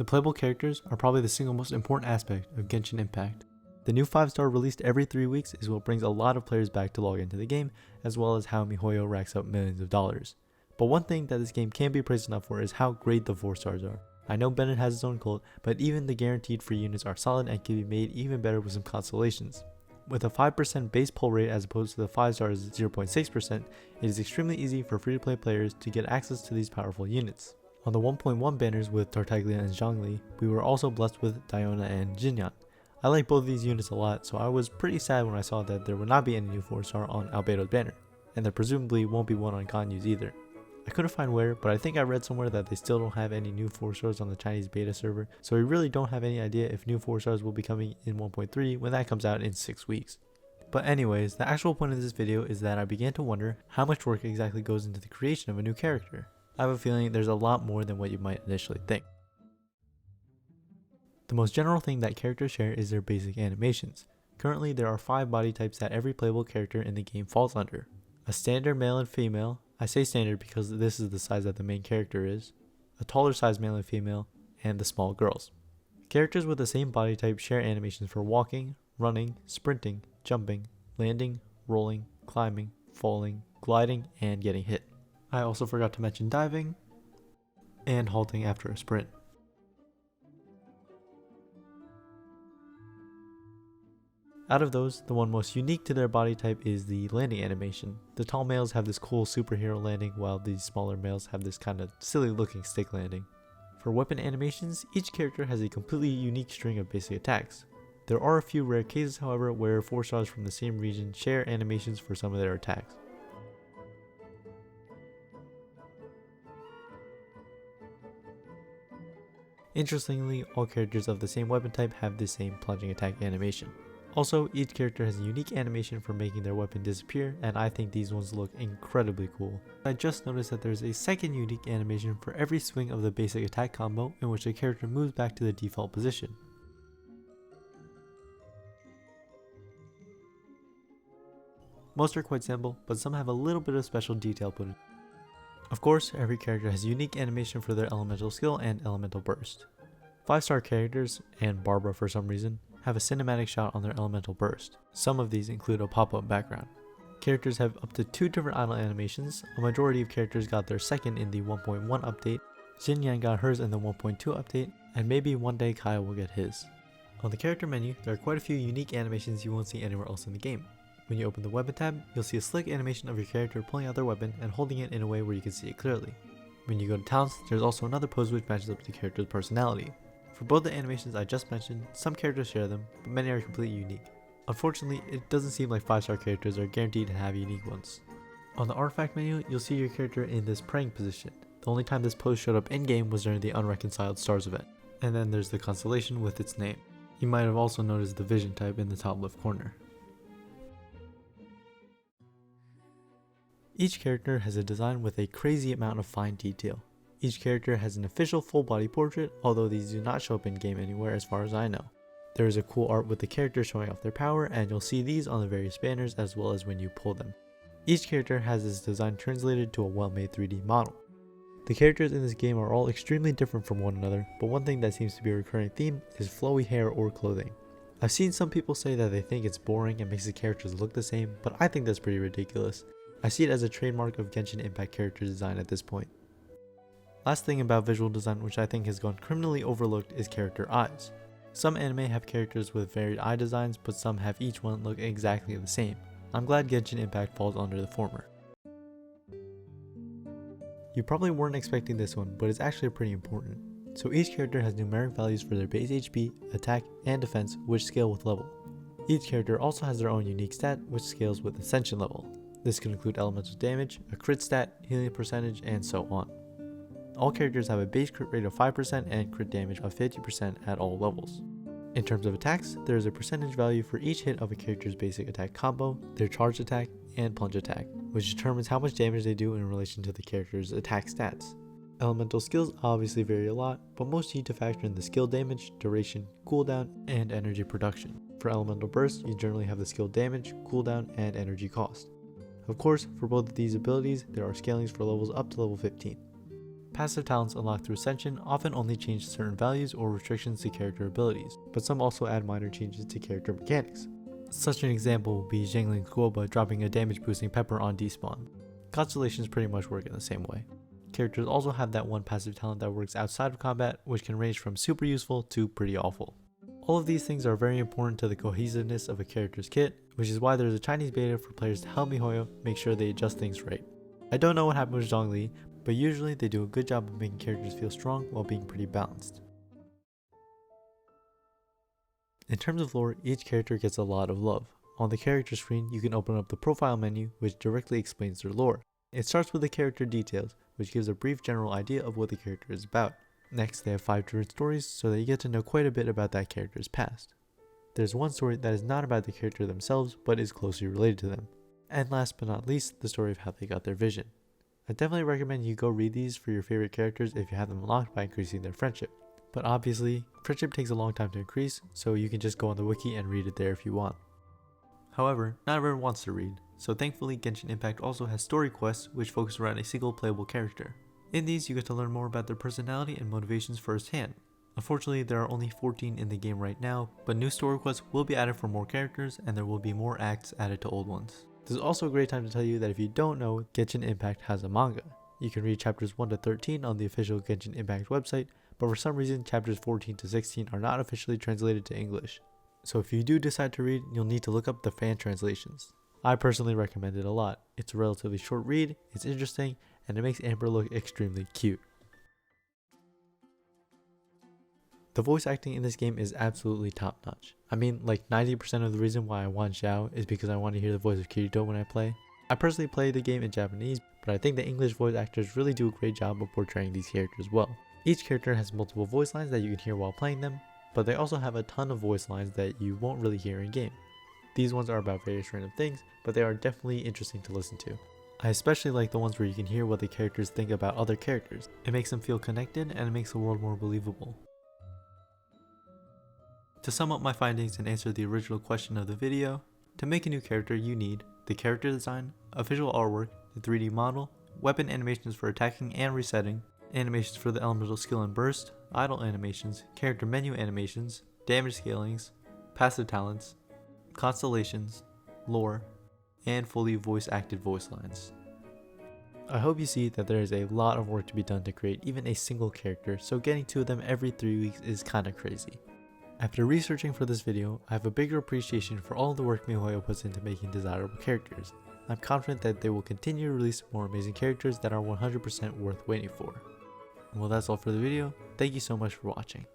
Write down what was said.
The playable characters are probably the single most important aspect of Genshin Impact. The new 5-star released every 3 weeks is what brings a lot of players back to log into the game, as well as how MiHoYo racks up millions of dollars. But one thing that this game can't be praised enough for is how great the 4 stars are. I know Bennett has his own cult, but even the guaranteed free units are solid and can be made even better with some constellations. With a 5% base pull rate as opposed to the 5 stars 0.6%, it is extremely easy for free-to-play players to get access to these powerful units. On the 1.1 banners with Tartaglia and Zhongli, we were also blessed with Diona and Jinyan. I like both of these units a lot, so I was pretty sad when I saw that there would not be any new 4-star on Albedo's banner, and there presumably won't be one on Ganyu's either. I couldn't find where, but I think I read somewhere that they still don't have any new 4-stars on the Chinese beta server, so we really don't have any idea if new 4-stars will be coming in 1.3 when that comes out in 6 weeks. But anyways, the actual point of this video is that I began to wonder how much work exactly goes into the creation of a new character. I have a feeling there's a lot more than what you might initially think. The most general thing that characters share is their basic animations. Currently, there are 5 body types that every playable character in the game falls under. A standard male and female, I say standard because this is the size that the main character is, a taller size male and female, and the small girls. Characters with the same body type share animations for walking, running, sprinting, jumping, landing, rolling, climbing, falling, gliding, and getting hit. I also forgot to mention diving and halting after a sprint. Out of those, the one most unique to their body type is the landing animation. The tall males have this cool superhero landing, while the smaller males have this kind of silly looking stick landing. For weapon animations, each character has a completely unique string of basic attacks. There are a few rare cases, however, where 4 stars from the same region share animations for some of their attacks. Interestingly, all characters of the same weapon type have the same plunging attack animation. Also, each character has a unique animation for making their weapon disappear, and I think these ones look incredibly cool. I just noticed that there's a second unique animation for every swing of the basic attack combo in which the character moves back to the default position. Most are quite simple, but some have a little bit of special detail put in. Of course, every character has a unique animation for their elemental skill and elemental burst. 5-star characters, and Barbara for some reason, have a cinematic shot on their elemental burst. Some of these include a pop-up background. Characters have up to 2 different idle animations. A majority of characters got their second in the 1.1 update, Xinyan got hers in the 1.2 update, and maybe one day Kyle will get his. On the character menu, there are quite a few unique animations you won't see anywhere else in the game. When you open the weapon tab, you'll see a slick animation of your character pulling out their weapon and holding it in a way where you can see it clearly. When you go to talents, there's also another pose which matches up to the character's personality. For both the animations I just mentioned, some characters share them, but many are completely unique. Unfortunately, it doesn't seem like 5-star characters are guaranteed to have unique ones. On the artifact menu, you'll see your character in this praying position. The only time this pose showed up in-game was during the Unreconciled Stars event. And then there's the constellation with its name. You might have also noticed the vision type in the top left corner. Each character has a design with a crazy amount of fine detail. Each character has an official full body portrait, although these do not show up in game anywhere as far as I know. There is a cool art with the characters showing off their power, and you'll see these on the various banners as well as when you pull them. Each character has its design translated to a well-made 3D model. The characters in this game are all extremely different from one another, but one thing that seems to be a recurring theme is flowy hair or clothing. I've seen some people say that they think it's boring and makes the characters look the same, but I think that's pretty ridiculous. I see it as a trademark of Genshin Impact character design at this point. Last thing about visual design which I think has gone criminally overlooked is character eyes. Some anime have characters with varied eye designs, but some have each one look exactly the same. I'm glad Genshin Impact falls under the former. You probably weren't expecting this one, but it's actually pretty important. So each character has numeric values for their base HP, attack, and defense which scale with level. Each character also has their own unique stat which scales with ascension level. This can include elemental damage, a crit stat, healing percentage, and so on. All characters have a base crit rate of 5% and crit damage of 50% at all levels. In terms of attacks, there is a percentage value for each hit of a character's basic attack combo, their charge attack, and plunge attack, which determines how much damage they do in relation to the character's attack stats. Elemental skills obviously vary a lot, but most need to factor in the skill damage, duration, cooldown, and energy production. For elemental burst, you generally have the skill damage, cooldown, and energy cost. Of course, for both of these abilities, there are scalings for levels up to level 15. Passive talents unlocked through Ascension often only change certain values or restrictions to character abilities, but some also add minor changes to character mechanics. Such an example would be Xiangling's Guoba dropping a damage boosting pepper on despawn. Constellations pretty much work in the same way. Characters also have that one passive talent that works outside of combat, which can range from super useful to pretty awful. All of these things are very important to the cohesiveness of a character's kit, which is why there's a Chinese beta for players to help MiHoYo make sure they adjust things right. I don't know what happened with Zhongli, but usually they do a good job of making characters feel strong while being pretty balanced. In terms of lore, each character gets a lot of love. On the character screen, you can open up the profile menu, which directly explains their lore. It starts with the character details, which gives a brief general idea of what the character is about. Next, they have 5 different stories, so that you get to know quite a bit about that character's past. There's one story that is not about the character themselves, but is closely related to them. And last but not least, the story of how they got their vision. I definitely recommend you go read these for your favorite characters if you have them unlocked by increasing their friendship. But obviously, friendship takes a long time to increase, so you can just go on the wiki and read it there if you want. However, not everyone wants to read, so thankfully Genshin Impact also has story quests which focus around a single playable character. In these, you get to learn more about their personality and motivations firsthand. Unfortunately, there are only 14 in the game right now, but new story quests will be added for more characters and there will be more acts added to old ones. This is also a great time to tell you that if you don't know, Genshin Impact has a manga. You can read chapters 1 to 13 on the official Genshin Impact website, but for some reason chapters 14 to 16 are not officially translated to English. So if you do decide to read, you'll need to look up the fan translations. I personally recommend it a lot. It's a relatively short read, it's interesting, and it makes Amber look extremely cute. The voice acting in this game is absolutely top notch. I mean, like 90% of the reason why I want Xiao is because I want to hear the voice of Kirito when I play. I personally play the game in Japanese, but I think the English voice actors really do a great job of portraying these characters well. Each character has multiple voice lines that you can hear while playing them, but they also have a ton of voice lines that you won't really hear in game. These ones are about various random things, but they are definitely interesting to listen to. I especially like the ones where you can hear what the characters think about other characters. It makes them feel connected and it makes the world more believable. To sum up my findings and answer the original question of the video, to make a new character you need the character design, official artwork, the 3D model, weapon animations for attacking and resetting, animations for the elemental skill and burst, idle animations, character menu animations, damage scalings, passive talents, constellations, lore, and fully voice-acted voice lines. I hope you see that there is a lot of work to be done to create even a single character, so getting 2 of them every 3 weeks is kinda crazy. After researching for this video, I have a bigger appreciation for all the work MiHoYo puts into making desirable characters. I'm confident that they will continue to release more amazing characters that are 100% worth waiting for. Well, that's all for the video. Thank you so much for watching.